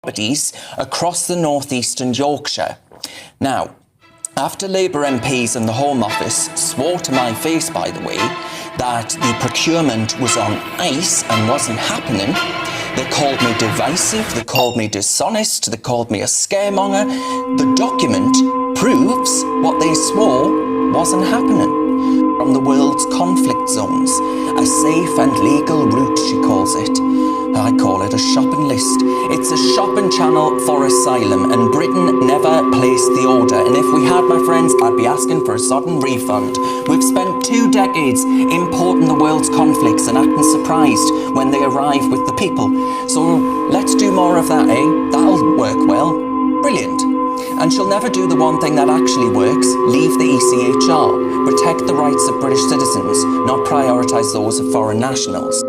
properties across the northeastern Yorkshire. Now, after Labour MPs and the Home Office swore to my face, by the way, that the procurement was on ice and wasn't happening, they called me divisive, they called me dishonest, they called me a scaremonger. The document proves what they swore wasn't happening. From the world's conflict zones, a safe and legal route, she calls it. I call it a shopping list. It's a shopping channel for asylum, and Britain never placed the order. And if we had, my friends, I'd be asking for a sudden refund. We've spent 2 decades importing the world's conflicts and acting surprised when they arrive with the people. So let's do more of that, eh? That'll work well. Brilliant. And she'll never do the one thing that actually works: leave the ECHR. Protect the rights of British citizens, not prioritise those of foreign nationals.